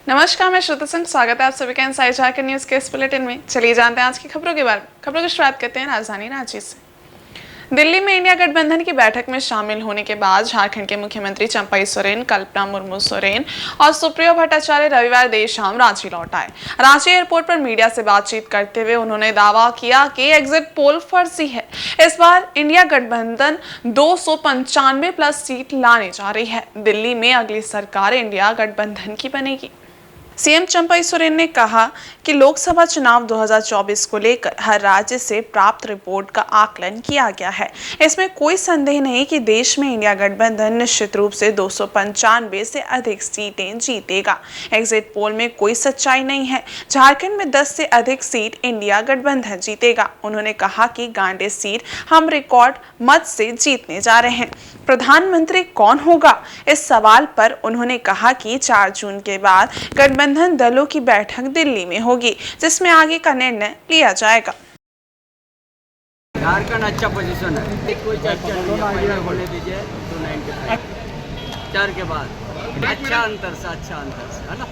नमस्कार, मैं श्रुति सिंह। स्वागत है आप सभी का इनसाइड झारखंड न्यूज के इस बुलेटिन में। चलिए जानते हैं आज की खबरों के बारे में। खबरों की शुरुआत करते हैं राजधानी रांची से। दिल्ली में इंडिया गठबंधन की बैठक में शामिल होने के बाद झारखंड के मुख्यमंत्री चंपई सोरेन, कल्पना मुर्मू सोरेन और सुप्रियो भट्टाचार्य रविवार देर शाम रांची लौट आए। रांची एयरपोर्ट पर मीडिया से बातचीत करते हुए उन्होंने दावा किया कि एग्जिट पोल फर्जी है। इस बार इंडिया गठबंधन 295 प्लस सीट लाने जा रही है। दिल्ली में अगली सरकार इंडिया गठबंधन की बनेगी। सीएम चंपई सोरेन ने कहा कि लोकसभा चुनाव 2024 को लेकर हर राज्य से प्राप्त रिपोर्ट का आकलन किया गया है। इसमें कोई संदेह नहीं कि देश में इंडिया गठबंधन निश्चित रूप से 295 से अधिक सीटें जीतेगा। एग्जिट पोल में कोई सच्चाई नहीं है। झारखंड में 10 से अधिक सीट इंडिया गठबंधन जीतेगा। उन्होंने कहा कि गांडे सीट हम रिकॉर्ड मत से जीतने जा रहे हैं। प्रधानमंत्री कौन होगा, इस सवाल पर उन्होंने कहा कि 4 जून के बाद गठबंधन दलों की बैठक दिल्ली में होगी, जिसमें आगे का निर्णय लिया जाएगा। झारखंड अच्छा पोजीशन है, कोई चर्चा नहीं है, होने दीजिए 4 के बाद अच्छा अंतर से है ना।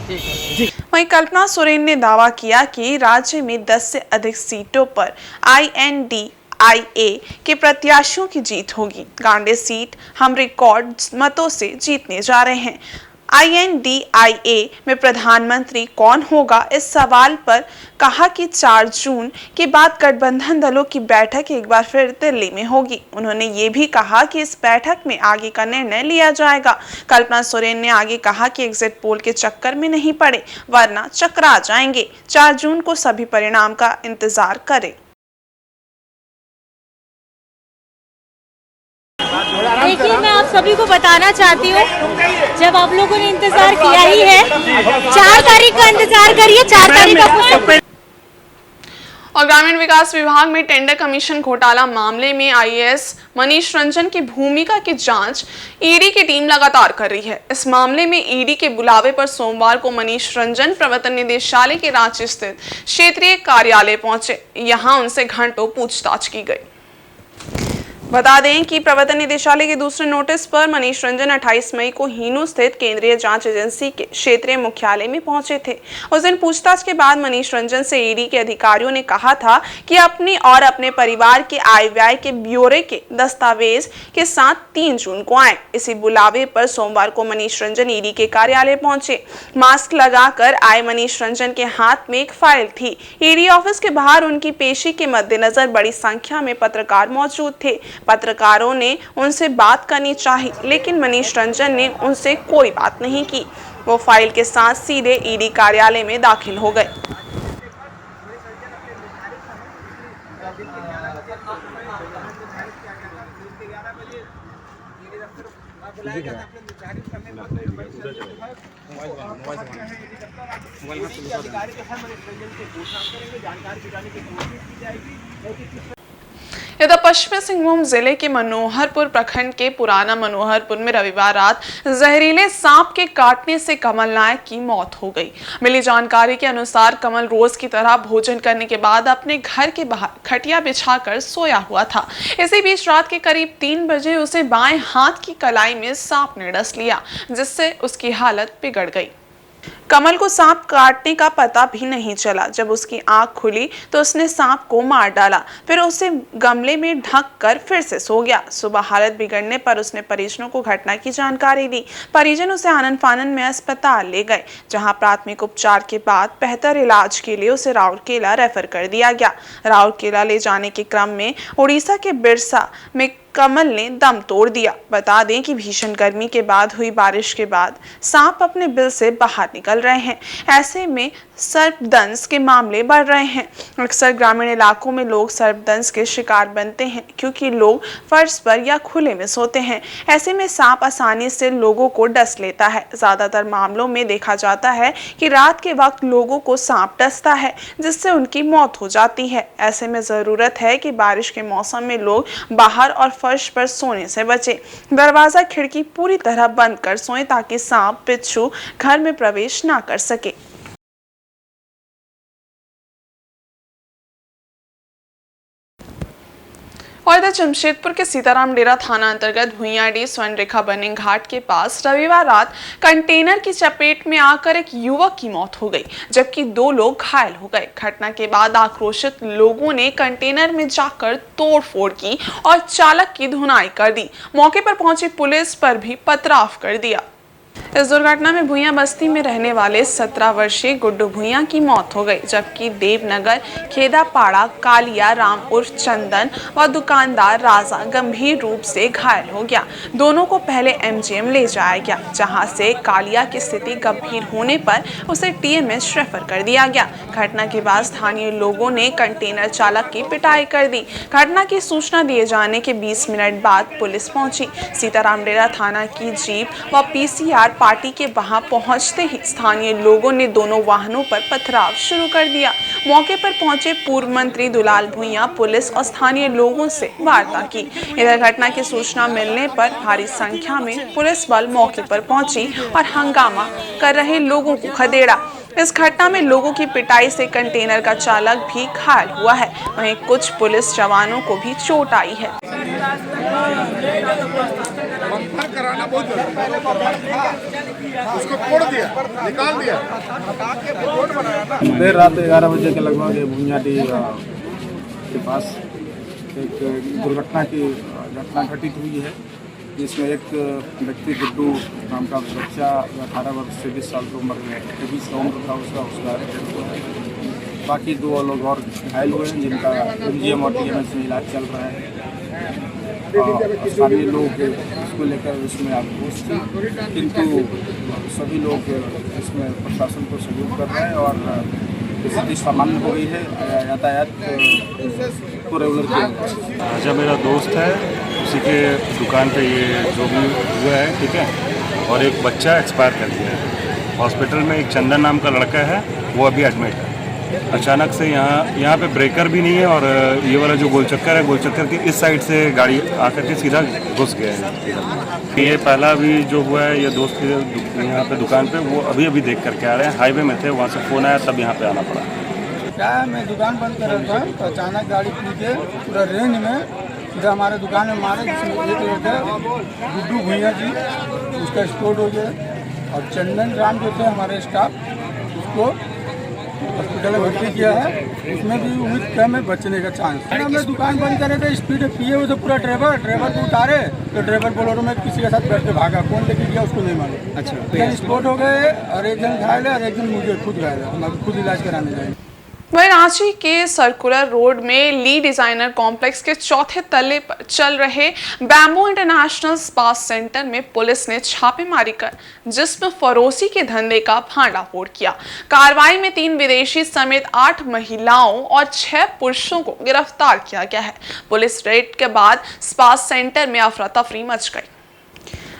ठीक है। वहीं कल्पना सोरेन ने दावा किया कि राज्य में 10 से अधिक सीटों पर INDIA के प्रत्याशियों की जीत होगी। गांडे सीट हम रिकॉर्ड मतों से जीतने जा रहे हैं। INDIA में प्रधानमंत्री कौन होगा, इस सवाल पर कहा कि 4 जून के बाद गठबंधन दलों की बैठक एक बार फिर दिल्ली में होगी। उन्होंने ये भी कहा कि इस बैठक में आगे का निर्णय लिया जाएगा। कल्पना सोरेन ने आगे कहा कि एग्जिट पोल के चक्कर में नहीं पड़े, वरना चकरा जाएंगे। 4 जून को सभी परिणाम का इंतजार करें। देखिए, मैं आप सभी को बताना चाहती हूँ, जब आप लोगों ने इंतजार किया ही है, 4 तारीख का इंतजार करिए। 4 तारीख का। और ग्रामीण विकास विभाग में टेंडर कमीशन घोटाला मामले में IAS मनीष रंजन की भूमिका की जांच ईडी की टीम लगातार कर रही है। इस मामले में ईडी के बुलावे पर सोमवार को मनीष रंजन प्रवर्तन निदेशालय के रांची स्थित क्षेत्रीय कार्यालय पहुंचे। यहां उनसे घंटों पूछताछ की गई। बता दें कि प्रवर्तन निदेशालय के दूसरे नोटिस पर मनीष रंजन 28 मई को हीनू स्थित केंद्रीय जांच एजेंसी के क्षेत्रीय मुख्यालय में पहुंचे थे। उस दिन पूछताछ के बाद मनीष रंजन से ईडी के अधिकारियों ने कहा था कि अपनी और अपने परिवार के आय व्यय के ब्यौरे के दस्तावेज के साथ 3 जून को आए। इसी बुलावे पर सोमवार को मनीष रंजन ईडी के कार्यालय पहुंचे। मास्क लगाकर आए मनीष रंजन के हाथ में एक फाइल थी। ईडी ऑफिस के बाहर उनकी पेशी के मद्देनजर बड़ी संख्या में पत्रकार मौजूद थे। पत्रकारों ने उनसे बात करनी चाही, लेकिन मनीष रंजन ने उनसे कोई बात नहीं की। वो फाइल के साथ सीधे ईडी कार्यालय में दाखिल हो गए। इधर पश्चिमी सिंहभूम जिले के मनोहरपुर प्रखंड के पुराना मनोहरपुर में रविवार रात जहरीले सांप के काटने से कमल नायक की मौत हो गई। मिली जानकारी के अनुसार कमल रोज की तरह भोजन करने के बाद अपने घर के बाहर खटिया बिछाकर सोया हुआ था। इसी बीच रात के करीब 3 बजे उसे बाएं हाथ की कलाई में सांप ने डस लिया, जिससे उसकी हालत बिगड़ गई। कमल को सांप काटने का पता भी नहीं चला। जब उसकी आंख खुली तो उसने सांप को मार डाला, फिर उसे गमले में ढक कर फिर से सो गया। सुबह हालत बिगड़ने पर उसने परिजनों को घटना की जानकारी दी। परिजन उसे आनन फानन में अस्पताल ले गए, जहां प्राथमिक उपचार के बाद बेहतर इलाज के लिए उसे राउरकेला रेफर कर दिया गया। राउरकेला ले जाने के क्रम में उड़ीसा के बिरसा में कमल ने दम तोड़ दिया। बता दें कि भीषण गर्मी के बाद हुई बारिश के बाद सांप अपने बिल से बाहर निकल रहे हैं। ऐसे में सर्पदंश के मामले बढ़ रहे हैं। अक्सर ग्रामीण इलाकों में लोग सर्पदंश के शिकार बनते हैं, क्योंकि लोग फर्श पर या खुले में सोते हैं। ऐसे में सांप आसानी से लोगों को डस लेता है। ज्यादातर मामलों में देखा जाता है कि रात के वक्त लोगों को सांप डसता है, जिससे उनकी मौत हो जाती है। ऐसे में जरूरत है कि बारिश के मौसम में लोग बाहर और फर्श पर सोने से बचे। दरवाजा खिड़की पूरी तरह बंद कर सोएं, ताकि सांप बिच्छू घर में प्रवेश ना कर सके। और इधर जमशेदपुर के सीताराम डेरा थाना अंतर्गत भुइयाडीह स्वर्ण रेखा बर्निंग घाट के पास रविवार रात कंटेनर की चपेट में आकर एक युवक की मौत हो गई, जबकि 2 लोग घायल हो गए। घटना के बाद आक्रोशित लोगों ने कंटेनर में जाकर तोड़फोड़ की और चालक की धुनाई कर दी। मौके पर पहुंची पुलिस पर भी पथराव कर दिया। इस दुर्घटना में भुइयां बस्ती में रहने वाले 17 वर्षीय गुड्डू भुइयां की मौत हो गई, जबकि देवनगर खेदापाड़ा कालिया राम उर्फ चंदन व दुकानदार राजा गंभीर रूप से घायल हो गया। दोनों को पहले एमजीएम ले जाया गया, जहां से कालिया की स्थिति गंभीर होने पर उसे टीएमएच रेफर कर दिया गया। घटना के बाद स्थानीय लोगों ने कंटेनर चालक की पिटाई कर दी। घटना की सूचना दिए जाने के 20 मिनट बाद पुलिस पहुंची। सीताराम डेरा थाना की जीप व पीसीआर पार्टी के वहां पहुंचते ही स्थानीय लोगों ने दोनों वाहनों पर पथराव शुरू कर दिया। मौके पर पहुंचे पूर्व मंत्री दुलाल भुइयां पुलिस और स्थानीय लोगों से वार्ता की। इधर घटना की सूचना मिलने पर भारी संख्या में पुलिस बल मौके पर पहुंची और हंगामा कर रहे लोगों को खदेड़ा। इस घटना में लोगों की पिटाई से कंटेनर का चालक भी घायल हुआ है, वहीं कुछ पुलिस जवानों को भी चोट आई है। उसको तोड़ दिया, निकाल दिया। देर रात 11 बजे के लगभग भुइयाडीह के पास एक दुर्घटना की घटना घटित हुई है, जिसमें एक व्यक्ति गुड्डू नाम का बच्चा 18 वर्ष से 20 साल की उम्र में 20 का उम्र था उसका डेथ हुआ है। बाकी 2 लोग और घायल हुए हैं, जिनका एमजीएम और टीएमएच में इलाज चल रहा है। स्थानीय लोग इसको लेकर इसमें आक्रोश थे, किंतु सभी लोग इसमें प्रशासन को सहयोग कर रहे हैं और स्थिति सामान्य हो गई है। यातायात को रेगुलर किया। अच्छा, मेरा दोस्त है, उसी के दुकान पे ये जो भी हुआ है, ठीक है, और एक बच्चा एक्सपायर कर गया है। हॉस्पिटल में एक चंदन नाम का लड़का है, वो अभी एडमिट है। अचानक से यहाँ पे ब्रेकर भी नहीं है और ये वाला जो गोलचक्कर है, गोलचक्कर की इस साइड से गाड़ी आकर के सीधा घुस गया है। ये पहला भी जो हुआ है, ये दोस्त के यहाँ पे दुकान पे वो अभी देख करके आ रहे हैं। हाईवे में थे, वहाँ से फ़ोन आया तब यहाँ पे आना पड़ा। क्या है, मैं दुकान बंद कर रहा था तो अचानक गाड़ी पीछे पूरा रेंज में सीधा हमारे दुकान में मारे, जिसमें एक लड़का गुड्डू भुइयां जी उसका स्पोर्ट हो गया और चंदन राम जो थे हमारे स्टाफ, उसको हॉस्पिटल में भर्ती किया है। उसमें भी उम्मीद कम है बचने का चांस। हमने दुकान बंद करे थे, स्पीड पिए हुए थे पूरा। ड्राइवर को उतारे तो ड्राइवर बोलेरो में किसी के साथ बैठ के भागा, कौन लेके गया उसको नहीं मालूम। अच्छा, स्पोर्ट हो गए और एक जन घायल है और एक जन मुझे खुद घायल है। हम खुद इलाज कराने जाएंगे। वहीं रांची के सर्कुलर रोड में ली डिजाइनर कॉम्प्लेक्स के 4थे तल्ले पर चल रहे बैम्बू इंटरनेशनल स्पा सेंटर में पुलिस ने छापेमारी कर जिस्म फरोशी के धंधे का भांडाफोड़ किया। कार्रवाई में 3 विदेशी समेत 8 महिलाओं और 6 पुरुषों को गिरफ्तार किया गया है। पुलिस रेड के बाद स्पा सेंटर में अफरा तफरी मच गई।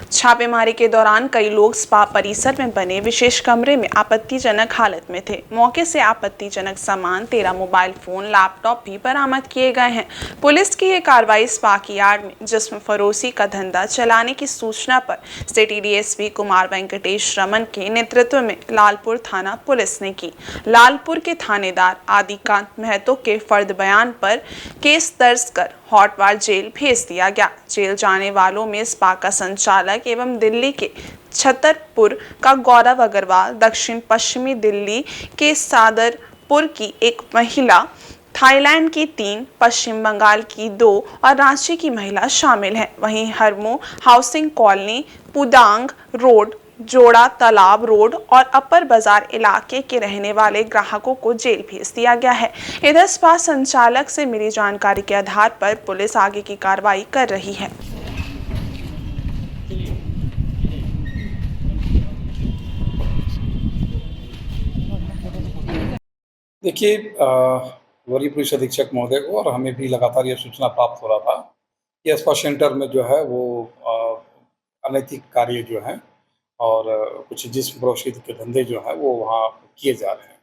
छापेमारी के दौरान कई लोग स्पा परिसर में बने विशेष कमरे में आपत्तिजनक हालत में थे। मौके से आपत्तिजनक सामान 13 मोबाइल फोन, लैपटॉप भी बरामद किए गए हैं। पुलिस की यह कार्रवाई स्पा की यार्ड में जिस्म फरोशी का धंधा चलाने की सूचना पर सिटी डीएसपी कुमार वेंकटेश रमन के नेतृत्व में लालपुर थाना पुलिस ने की। लालपुर के थानेदार आदिकांत महतो के फर्द बयान पर केस दर्ज कर हॉटवार जेल भेज दिया गया। जेल जाने वालों में स्पा का संचालक एवं दिल्ली के छतरपुर का गौरव अग्रवाल, दक्षिण पश्चिमी दिल्ली के सादरपुर की एक महिला, थाईलैंड की 3, पश्चिम बंगाल की 2 और रांची की महिला शामिल हैं। वहीं Harmu housing colony, Pundag road, जोड़ा तालाब रोड और अपर बाजार इलाके के रहने वाले ग्राहकों को जेल भेज दिया गया है। इधर स्पा संचालक से मिली जानकारी के आधार पर पुलिस आगे की कार्रवाई कर रही है। देखिए, वरीय पुलिस अधीक्षक महोदय को और हमें भी लगातार यह सूचना प्राप्त हो रहा था कि स्पा सेंटर में जो है वो अनैतिक कार्य जो है और कुछ जिस्म फरोशी के धंधे जो हैं वो वहाँ किए जा रहे हैं।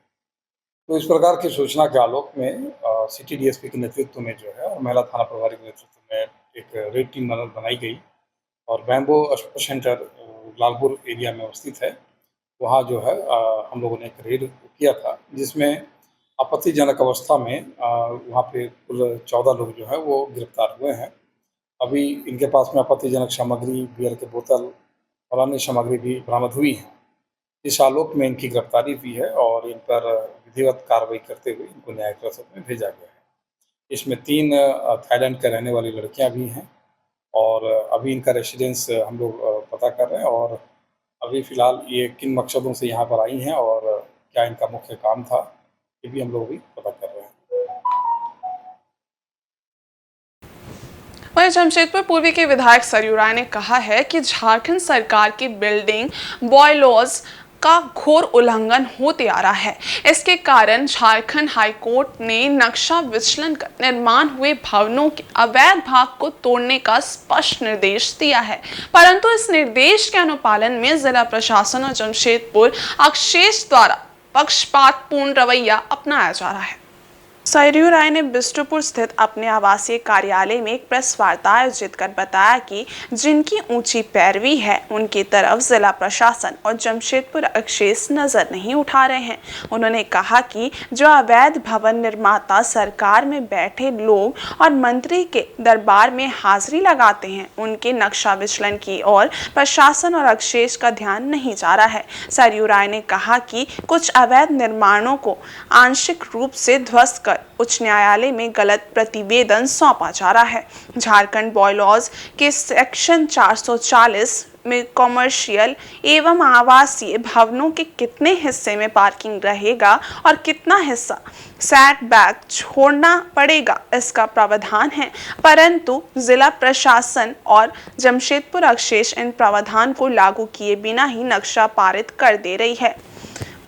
तो इस प्रकार की सूचना के आलोक में सिटी डीएसपी के नेतृत्व में जो है और महिला थाना प्रभारी के नेतृत्व में एक रेड टीम बनाई गई और bamboo spa centre Lalpur area में अवस्थित है, वहाँ जो है हम लोगों ने एक रेड किया था, जिसमें आपत्तिजनक अवस्था में वहाँ पे कुल 14 लोग जो है वो गिरफ्तार हुए हैं। अभी इनके पास में आपत्तिजनक सामग्री, बियर के बोतल और अन्य सामग्री भी बरामद हुई है। इस आलोक में इनकी गिरफ्तारी हुई है और इन पर विधिवत कार्रवाई करते हुए इनको न्यायिक हिरासत में भेजा गया है। इसमें 3 थाईलैंड के रहने वाली लड़कियां भी हैं और अभी इनका रेसिडेंस हम लोग पता कर रहे हैं और अभी फ़िलहाल ये किन मकसदों से यहाँ पर आई हैं और क्या इनका मुख्य काम था, ये भी हम लोग अभी पता कर रहे हैं। वहीं जमशेदपुर पूर्वी के विधायक सरयू राय ने कहा है कि झारखंड सरकार की बिल्डिंग बायलॉज का घोर उल्लंघन होते आ रहा है। इसके कारण झारखंड हाईकोर्ट ने नक्शा विचलन कर निर्माण हुए भवनों के अवैध भाग को तोड़ने का स्पष्ट निर्देश दिया है, परंतु इस निर्देश के अनुपालन में जिला प्रशासन और जमशेदपुर अक्षेश द्वारा पक्षपातपूर्ण रवैया अपनाया जा रहा है। सरयू राय ने बिष्टुपुर स्थित अपने आवासीय कार्यालय में एक प्रेस वार्ता आयोजित कर बताया कि जिनकी ऊंची पैरवी है उनकी तरफ जिला प्रशासन और जमशेदपुर अक्षेश नजर नहीं उठा रहे हैं। उन्होंने कहा कि जो अवैध भवन निर्माता सरकार में बैठे लोग और मंत्री के दरबार में हाजिरी लगाते हैं, उनके नक्शा विचलन की ओर प्रशासन और अक्षेश का ध्यान नहीं जा रहा है। सरयू राय ने कहा कि कुछ अवैध निर्माणों को आंशिक रूप से ध्वस्त कर उच्च न्यायालय में गलत प्रतिवेदन सौंपा जा रहा है। झारखंड बायलॉज के सेक्शन 440 में कॉमर्शियल एवं आवासीय भवनों के कितने हिस्से में पार्किंग रहेगा और कितना हिस्सा सेटबैक छोड़ना पड़ेगा, इसका प्रावधान है, परंतु जिला प्रशासन और जमशेदपुर अक्षेश इन प्रावधान को लागू किए बिना ही नक्शा पारित कर दे रही है।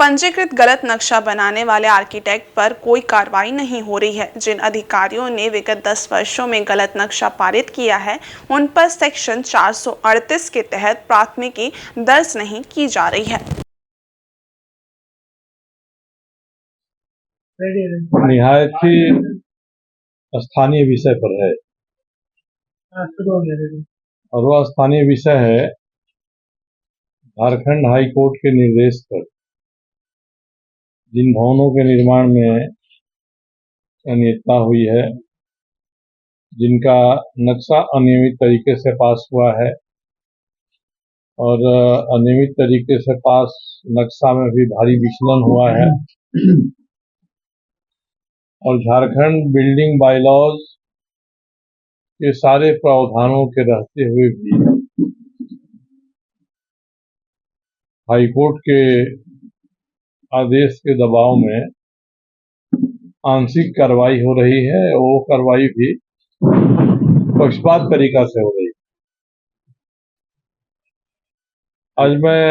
पंजीकृत गलत नक्शा बनाने वाले आर्किटेक्ट पर कोई कार्रवाई नहीं हो रही है। जिन अधिकारियों ने विगत 10 वर्षों में गलत नक्शा पारित किया है, उन पर सेक्शन 438 के तहत प्राथमिकी दर्ज नहीं की जा रही है। निहायत ही स्थानीय विषय पर है और वह स्थानीय विषय है झारखंड हाई कोर्ट के निर्देश पर जिन भवनों के निर्माण में अनियमितता हुई है, जिनका नक्शा अनियमित तरीके से पास हुआ है और अनियमित तरीके से पास नक्शा में भी भारी विचलन हुआ है और झारखंड बिल्डिंग बायलॉज के सारे प्रावधानों के रहते हुए भी हाईकोर्ट के आदेश के दबाव में आंशिक कार्रवाई हो रही है। वो कार्रवाई भी पक्षपात तरीका से हो रही है। आज मैं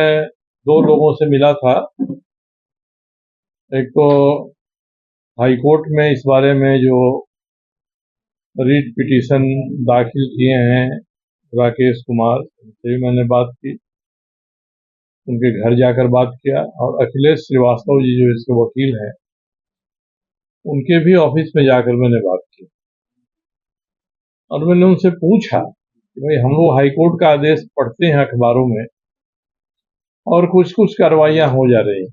2 लोगों से मिला था। एक तो हाईकोर्ट में इस बारे में जो रीट पिटीशन दाखिल किए हैं राकेश कुमार से मैंने बात की, उनके घर जाकर बात किया और अखिलेश श्रीवास्तव जी जो इसके वकील हैं, उनके भी ऑफिस में जाकर मैंने बात की और मैंने उनसे पूछा कि भाई हम लोग हाईकोर्ट का आदेश पढ़ते हैं अखबारों में और कुछ कुछ कार्रवाइयां हो जा रही हैं,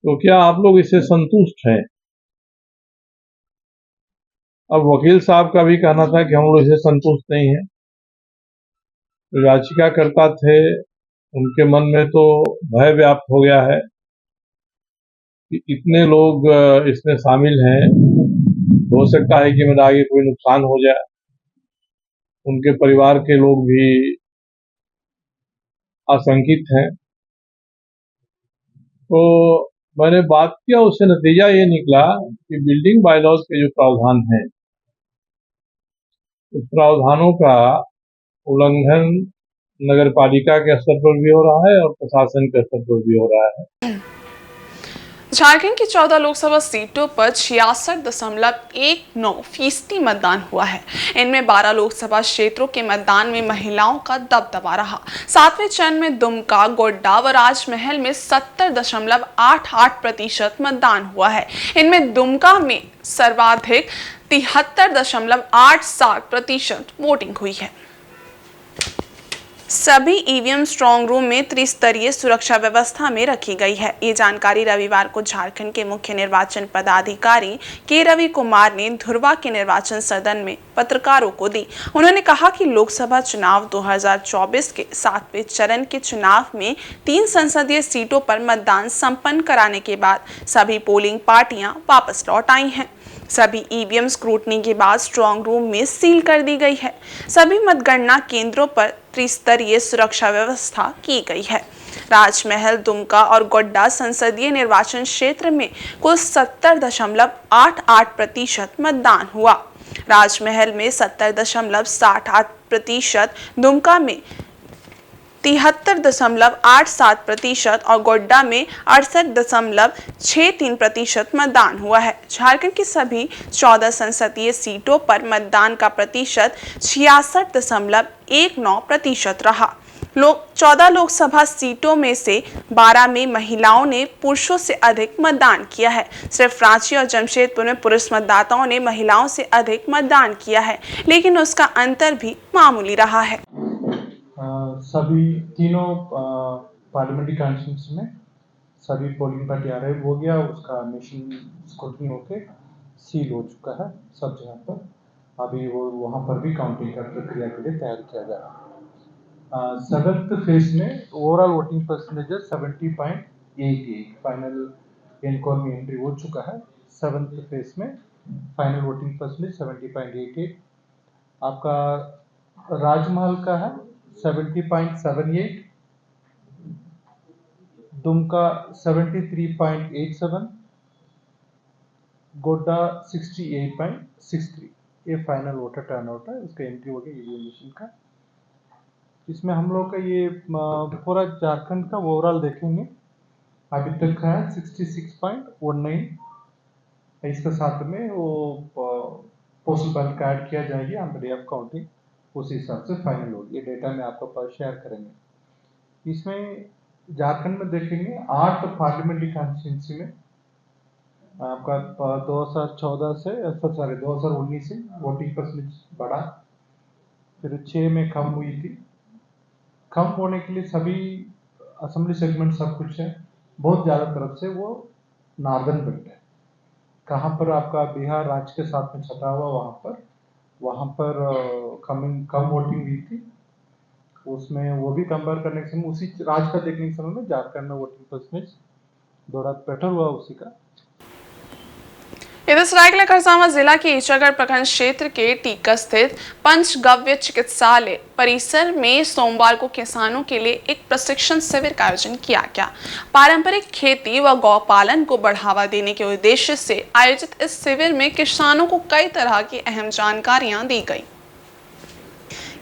तो क्या आप लोग इससे संतुष्ट हैं? अब वकील साहब का भी कहना था कि हम लोग इससे संतुष्ट नहीं हैं। याचिकाकर्ता थे, उनके मन में तो भय व्याप्त हो गया है कि इतने लोग इसमें शामिल हैं, हो सकता है कि मेरा आगे कोई नुकसान हो जाए। उनके परिवार के लोग भी आशंकित हैं। तो मैंने बात किया, उससे नतीजा ये निकला कि बिल्डिंग बायलॉज के जो प्रावधान हैं, उस प्रावधानों का उल्लंघन नगरपालिका के स्तर पर भी हो रहा है और प्रशासन के स्तर पर भी हो रहा है। झारखंड की 14 लोकसभा सीटों पर 66.19% मतदान हुआ है। इनमें 12 लोकसभा क्षेत्रों के मतदान में महिलाओं का दबदबा रहा। 7वें चरण में दुमका, गोड्डा व राजमहल में 70.88% मतदान हुआ है। इनमें दुमका में सर्वाधिक 73.87% वोटिंग हुई है। सभी ईवीएम स्ट्रांग रूम में त्रिस्तरीय सुरक्षा व्यवस्था में रखी गई है। ये जानकारी रविवार को झारखंड के मुख्य निर्वाचन पदाधिकारी के रवि कुमार ने धुर्वा के निर्वाचन सदन में पत्रकारों को दी। उन्होंने कहा कि लोकसभा चुनाव 2024 के 7वें चरण के चुनाव में 3 संसदीय सीटों पर मतदान संपन्न कराने के बाद सभी पोलिंग पार्टियां वापस लौट आई हैं। सभी ईवीएम स्क्रूटनी के बाद स्ट्रांग रूम में सील कर दी गई है। सभी मतगणना केंद्रों पर त्रिस्तरीय सुरक्षा व्यवस्था की गई है। राजमहल, दुमका और गोड्डा संसदीय निर्वाचन क्षेत्र में कुल 70.88% मतदान हुआ। राजमहल में 70.68%, दुमका में 73.87% और गोड्डा में 68.63% मतदान हुआ है। झारखंड की सभी 14 संसदीय सीटों पर मतदान का प्रतिशत 66.19% रहा। 14 लोकसभा सीटों में से 12 में महिलाओं ने पुरुषों से अधिक मतदान किया है। सिर्फ रांची और जमशेदपुर में पुरुष मतदाताओं ने महिलाओं से अधिक मतदान किया है, लेकिन उसका अंतर भी मामूली रहा है। सभी तीनों पार्लियामेंट्री कॉन्स्टिट्यूंसी में सभी पोलिंग पार्टी अराइव हो गया, उसका मशीन स्क्रूटनी होके सील हो चुका है सब जगह पर। अभी वो वहाँ पर भी काउंटिंग का प्रक्रिया के लिए तैयार किया जा रहा है। 7th फेज में overall voting percentage 70.88, final encore में एंट्री हो चुका है। 7th फेज में फाइनल वोटिंग परसेंटेज 70.88 आपका राजमहल का है 70.78, दुमका 73.87, गोड्डा 68.63। ये फाइनल वोटर टर्नआउट है, इसका एंट्री हो गया ईवीएम मशीन का। इसमें हम लोग का ये पूरा झारखंड का ओवरऑल देखेंगे, अभी तक का है 66.19। इसके साथ में वो पोस्टल बैलेट ऐड किया जाएगी on the day of counting, उसी हिसाब से फाइनल होगी। ये डेटा में आपको पास शेयर करेंगे। इसमें झारखंड में देखेंगे 8 पार्लियामेंट्री कॉन्स्टिट्यूंसी में आपका 2019 से वोटिंग परसेंटेज बढ़ा, फिर 6 में कम हुई थी। कम होने के लिए सभी असेंबली सेगमेंट सब कुछ है, बहुत ज़्यादा तरफ से वो नॉर्दर्न बेल्ट है। कहाँ पर आपका बिहार राज्य के साथ में छटा हुआ, वहाँ पर कम वोटिंग हुई थी। उसमें वो भी कंपेयर करने के समय, उसी राज्य का देखने के समय में झारखंड में वोटिंग परसेंटेज थोड़ा बेटर हुआ उसी का। इधर सरायकेला खरसावां जिला के ईचागढ़ प्रखंड क्षेत्र के टीका स्थित पंचगव्य चिकित्सालय परिसर में सोमवार को किसानों के लिए एक प्रशिक्षण शिविर का आयोजन किया गया। पारंपरिक खेती व गौपालन को बढ़ावा देने के उद्देश्य से आयोजित इस शिविर में किसानों को कई तरह की अहम जानकारियां दी गई।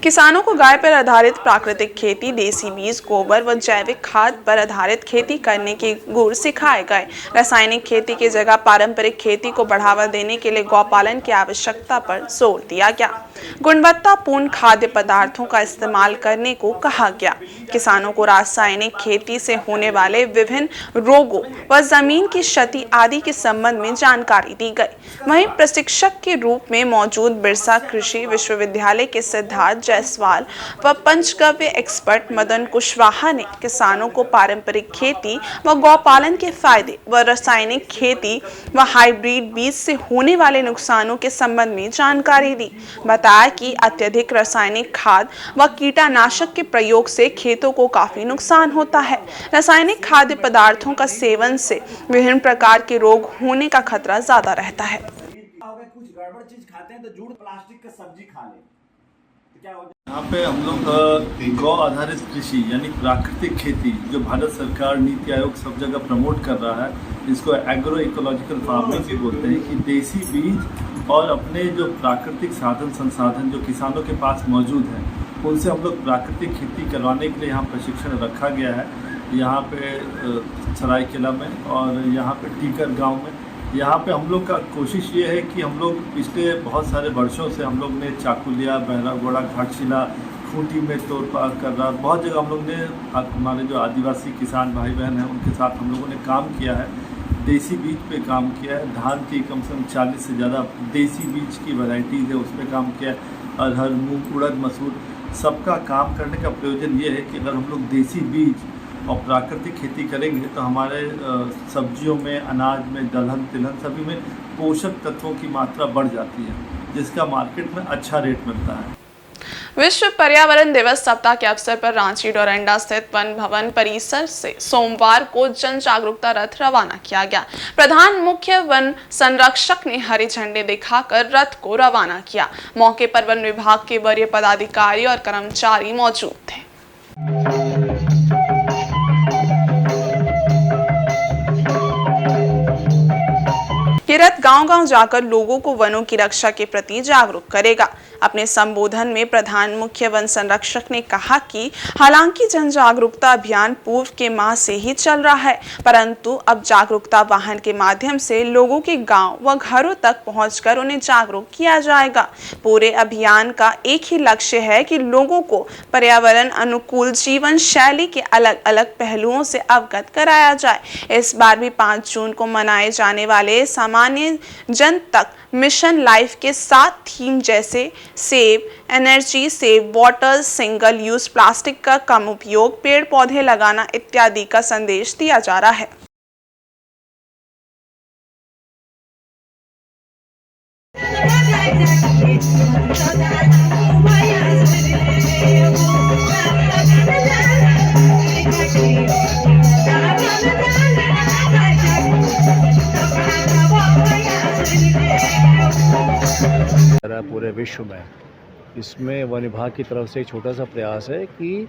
किसानों को गाय पर आधारित प्राकृतिक खेती, देसी बीज, गोबर व जैविक खाद पर आधारित खेती करने के गुर सिखाए गए। रासायनिक खेती की जगह पारंपरिक खेती को बढ़ावा देने के लिए गौपालन की आवश्यकता पर जोर दिया गया। गुणवत्तापूर्ण खाद्य पदार्थों का इस्तेमाल करने को कहा गया। किसानों को रासायनिक खेती से होने वाले विभिन्न रोगों व जमीन की क्षति आदि के संबंध में जानकारी दी गई। वहीं प्रशिक्षक के रूप में मौजूद बिरसा कृषि विश्वविद्यालय के सिद्धार्थ जायसवाल व पंचगव्य एक्सपर्ट मदन कुशवाहा ने किसानों को पारंपरिक खेती व गौपालन के फायदे व रासायनिक खेती व हाइब्रिड बीज से होने वाले नुकसानों के संबंध में जानकारी दी। बताया कि अत्यधिक रासायनिक खाद व कीटनाशक के प्रयोग से खेतों को काफी नुकसान होता है। रासायनिक खाद्य पदार्थों का सेवन से विभिन्न प्रकार के रोग होने का खतरा ज्यादा रहता है। कुछ गड़बड़ चीज खाते हैं तो जूड़ प्लास्टिक का सब्जी खा ले तो क्या होता है। यहाँ पे हम लोग गौ आधारित कृषि यानी प्राकृतिक खेती जो भारत सरकार नीति आयोग सब जगह प्रमोट कर रहा है, इसको एग्रो इकोलॉजिकल फार्मिंग भी बोलते हैं कि देसी बीज और अपने जो प्राकृतिक साधन संसाधन जो किसानों के पास मौजूद हैं उनसे हम लोग प्राकृतिक खेती करवाने के लिए यहाँ प्रशिक्षण रखा गया है। यहाँ पे सरायकेला में और यहाँ पे टीकर गाँव में यहाँ पे हम लोग का कोशिश ये है कि हम लोग पिछले बहुत सारे वर्षों से हम लोग ने चाकू लिया, बहरा घोड़ा, घाटशिला, खूंटी में तोड़पाड़ कर रहा, बहुत जगह हम लोग ने हमारे जो आदिवासी किसान भाई बहन हैं उनके साथ हम लोगों ने काम किया है। देसी बीज पे काम किया है, धान की कम से कम 40 से ज़्यादा देसी बीज की वैरायटीज़ है उस पर काम किया है, अरहर, मूंग, उड़द, मसूर सबका काम करने का प्रयोजन ये है कि अगर हम लोग देसी बीज और प्राकृतिक खेती करेंगे तो हमारे सब्जियों में, अनाज में, दलहन तिलहन सभी में पोषक तत्वों की मात्रा बढ़ जाती है, जिसका मार्केट में अच्छा रेट मिलता है। विश्व पर्यावरण दिवस सप्ताह के अवसर पर रांची डोरंडा स्थित वन भवन परिसर से सोमवार को जन जागरूकता रथ रवाना किया गया। प्रधान मुख्य वन संरक्षक ने हरी झंडे दिखाकर रथ को रवाना किया। मौके पर वन विभाग के वरीय पदाधिकारी और कर्मचारी मौजूद थे। ये रथ गांव-गांव जाकर लोगों को वनों की रक्षा के प्रति जागरूक करेगा। अपने संबोधन में प्रधान मुख्य वन संरक्षक ने कहा कि हालांकि जन जागरूकता अभियान पूर्व के माह से ही चल रहा है, परंतु अब जागरूकता वाहन के माध्यम से लोगों के गांव व घरों तक पहुंचकर उन्हें जागरूक किया जाएगा। पूरे अभियान का एक ही लक्ष्य है कि लोगों को पर्यावरण अनुकूल जीवन शैली के अलग अलग पहलुओं से अवगत कराया जाए। इस बार भी 5 जून को मनाए जाने वाले सामान्य जन तक मिशन लाइफ के 7 थीम जैसे save energy, save water, single use plastic का कम उपयोग, पेड़ पौधे लगाना इत्यादि का संदेश दिया जा रहा है। पूरे विश्व में इसमें वन विभाग की तरफ से एक छोटा सा प्रयास है कि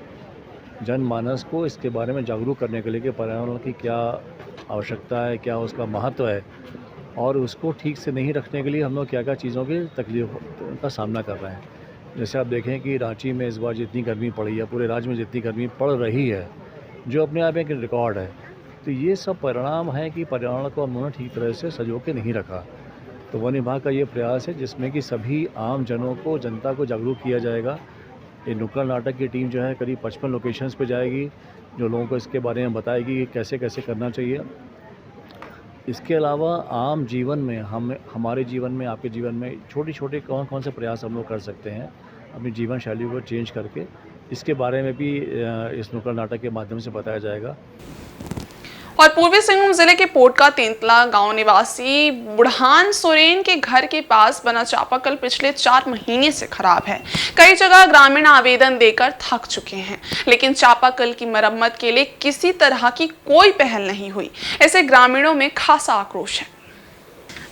जनमानस को इसके बारे में जागरूक करने के लिए कि पर्यावरण की क्या आवश्यकता है, क्या उसका महत्व है और उसको ठीक से नहीं रखने के लिए हम लोग क्या क्या चीज़ों की तकलीफ का सामना कर रहे हैं। जैसे आप देखें कि रांची में इस बार जितनी गर्मी पड़ी है, पूरे राज्य में जितनी गर्मी पड़ रही है, जो अपने आप एक रिकॉर्ड है, तो ये सब परिणाम है कि पर्यावरण को हमने ठीक तरह से संजो के नहीं रखा। तो वन विभाग का ये प्रयास है जिसमें कि सभी आम जनों को, जनता को जागरूक किया जाएगा। ये नुक्कड़ नाटक की टीम जो है करीब 55 लोकेशंस पे जाएगी, जो लोगों को इसके बारे में बताएगी कि कैसे कैसे करना चाहिए। इसके अलावा आम जीवन में हमारे जीवन में, आपके जीवन में छोटे छोटे कौन कौन से प्रयास हम लोग कर सकते हैं अपनी जीवन शैली को चेंज करके, इसके बारे में भी इस नुक्कड़ नाटक के माध्यम से बताया जाएगा। और पूर्वी सिंहभूम जिले के पोट का तेंतला गांव निवासी बुढ़ान सोरेन के घर के पास बना चापाकल पिछले 4 महीने से खराब है। कई जगह ग्रामीण आवेदन देकर थक चुके हैं, लेकिन चापाकल की मरम्मत के लिए किसी तरह की कोई पहल नहीं हुई। ऐसे ग्रामीणों में खासा आक्रोश है।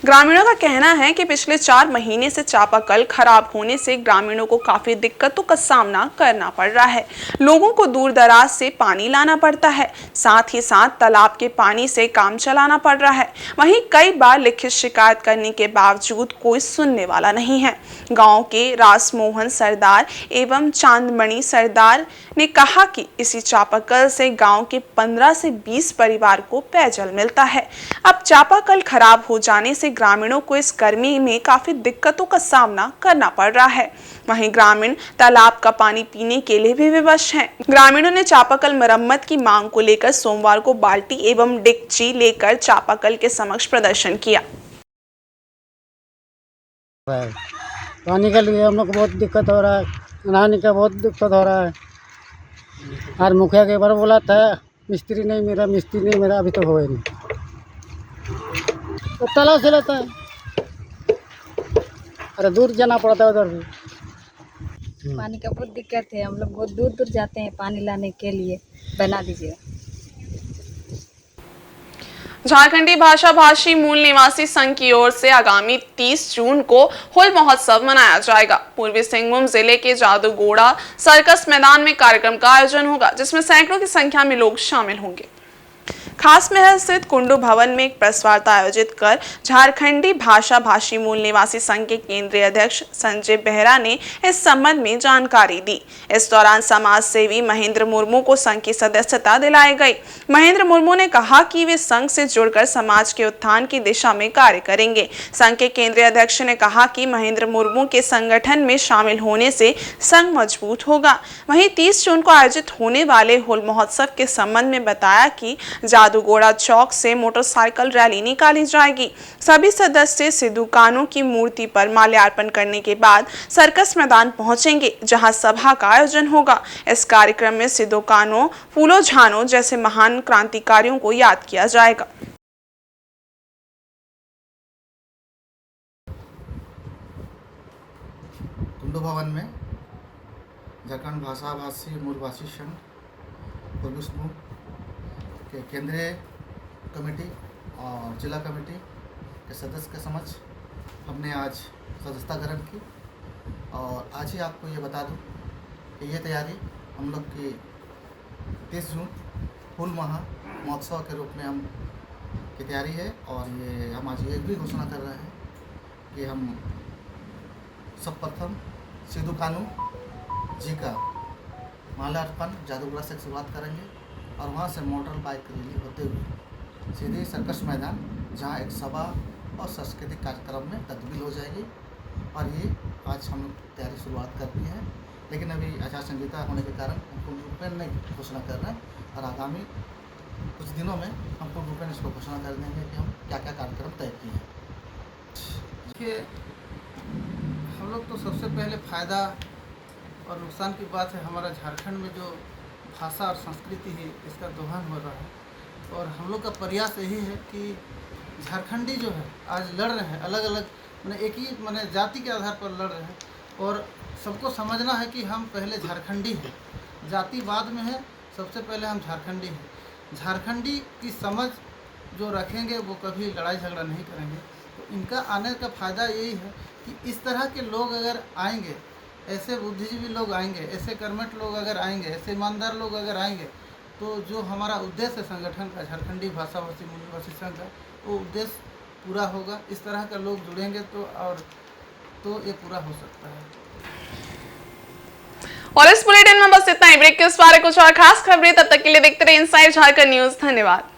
ग्रामीणों का कहना है कि पिछले 4 महीने से चापाकल खराब होने से ग्रामीणों को काफी दिक्कतों का सामना करना पड़ रहा है। लोगों को दूर दराज से पानी लाना पड़ता है, साथ ही साथ तालाब के पानी से काम चलाना पड़ रहा है। वहीं कई बार लिखित शिकायत करने के बावजूद कोई सुनने वाला नहीं है। गांव के रासमोहन सरदार एवं चांदमणि सरदार ने कहा कि इसी चापाकल से गांव के 15 से 20 परिवार को पेयजल मिलता है। अब चापाकल खराब हो जाने से ग्रामीणों को इस गर्मी में काफी दिक्कतों का सामना करना पड़ रहा है। वहीं ग्रामीण तालाब का पानी पीने के लिए भी विवश हैं। ग्रामीणों ने चापाकल मरम्मत की मांग को लेकर सोमवार को बाल्टी एवं डिक्ची लेकर चापाकल के समक्ष प्रदर्शन किया। पानी के लिए हम लोग को बहुत दिक्कत हो रहा है, नहाने का बहुत दिक्कत हो रहा है। और मुखिया के बार बोला था मिस्त्री नहीं मेरा अभी तक हुआ नहीं, तो तालाब से लेता है। अरे दूर जाना पड़ता है उधर भी। पानी का बहुत दिक्कत है, हम लोग बहुत दूर दूर जाते हैं पानी लाने के लिए, बना दीजिए। झारखंडी भाषा भाषी मूल निवासी संघ की ओर से आगामी 30 जून को हुल महोत्सव मनाया जाएगा। पूर्वी सिंहभूम जिले के जादूगोड़ा सर्कस मैदान में कार्यक्रम का आयोजन होगा, जिसमें सैकड़ों की संख्या में लोग शामिल होंगे। खास महल स्थित कुंडू भवन में एक प्रेस वार्ता आयोजित कर झारखंडी भाषा भाषी मूल निवासी संघ के केंद्रीय अध्यक्ष संजय बेहरा ने इस संबंध में जानकारी दी। इस दौरान समाज सेवी महेंद्र मुर्मू को संघ की सदस्यता दिलाई गई। महेंद्र मुर्मू ने कहा कि वे संघ से जुड़कर समाज के उत्थान की दिशा में कार्य करेंगे। संघ के केंद्रीय अध्यक्ष ने कहा कि महेंद्र मुर्मू के संगठन में शामिल होने से संघ मजबूत होगा। वहीं 30 जून को आयोजित होने वाले हुल महोत्सव के संबंध में बताया कि जादूगोड़ा चौक से मोटरसाइकिल रैली निकाली जाएगी। सभी सदस्य सिद्धू कान्हू की मूर्ति पर माल्यार्पण करने के बाद सर्कस मैदान पहुंचेंगे, जहां सभा का आयोजन होगा। इस कार्यक्रम में सिद्धू कान्हू, फूलो झानो जैसे महान क्रांतिकारियों को याद किया जाएगा। कुंडू भवन में झारखंड भाषा भाषी मूल भाषी संघ पूर्वी समूह के केंद्रीय कमेटी और जिला कमेटी के सदस्य के समक्ष हमने आज सदस्यता ग्रहण की। और आज ही आपको ये बता दूं कि ये तैयारी हम लोग की 30 जून फूल महा महोत्सव के रूप में हम की तैयारी है। और ये हम आज ये भी घोषणा कर रहे हैं कि हम सब प्रथम सिद्धू कान्हू जी का माल्यार्पण जादूगोड़ा से शुरुआत करेंगे और वहाँ से मोटर बाइक रैली होते हुए सीधे सर्कस मैदान, जहाँ एक सभा और सांस्कृतिक कार्यक्रम में तब्दील हो जाएगी। और ये आज हम तैयारी शुरुआत कर दी है, लेकिन अभी आचार संहिता होने के कारण हम पूर्ण रूप में नहीं घोषणा कर रहे हैं। और आगामी कुछ दिनों में हम पूर्ण रूप में इसको घोषणा कर देंगे कि हम क्या क्या कार्यक्रम तय किए हैं। देखिए, हम लोग तो सबसे पहले फ़ायदा और नुकसान की बात है। हमारा झारखंड में जो भाषा और संस्कृति है, इसका दोहन हो रहा है। और हम लोग का प्रयास यही है कि झारखंडी जो है आज लड़ रहे हैं, अलग अलग मैंने एक ही मैंने जाति के आधार पर लड़ रहे हैं। और सबको समझना है कि हम पहले झारखंडी हैं, जाति बाद में है, सबसे पहले हम झारखंडी हैं। झारखंडी की समझ जो रखेंगे वो कभी लड़ाई झगड़ा नहीं करेंगे। तो इनका आने का फ़ायदा यही है कि इस तरह के लोग अगर आएंगे, ऐसे बुद्धिजीवी लोग आएंगे, ऐसे कर्मठ लोग अगर आएंगे, ऐसे ईमानदार लोग अगर आएंगे, तो जो हमारा उद्देश्य संगठन का झारखंडी भाषा भाषी मूल भाषी संघ का, वो उद्देश्य पूरा होगा। इस तरह के लोग जुड़ेंगे तो ये पूरा हो सकता है। और इस बुलेटिन में बस इतना ही। ब्रेक के उस पार कुछ और खास खबरें, तब तक के लिए देखते रहिए इनसाइड झारखंड न्यूज़। धन्यवाद।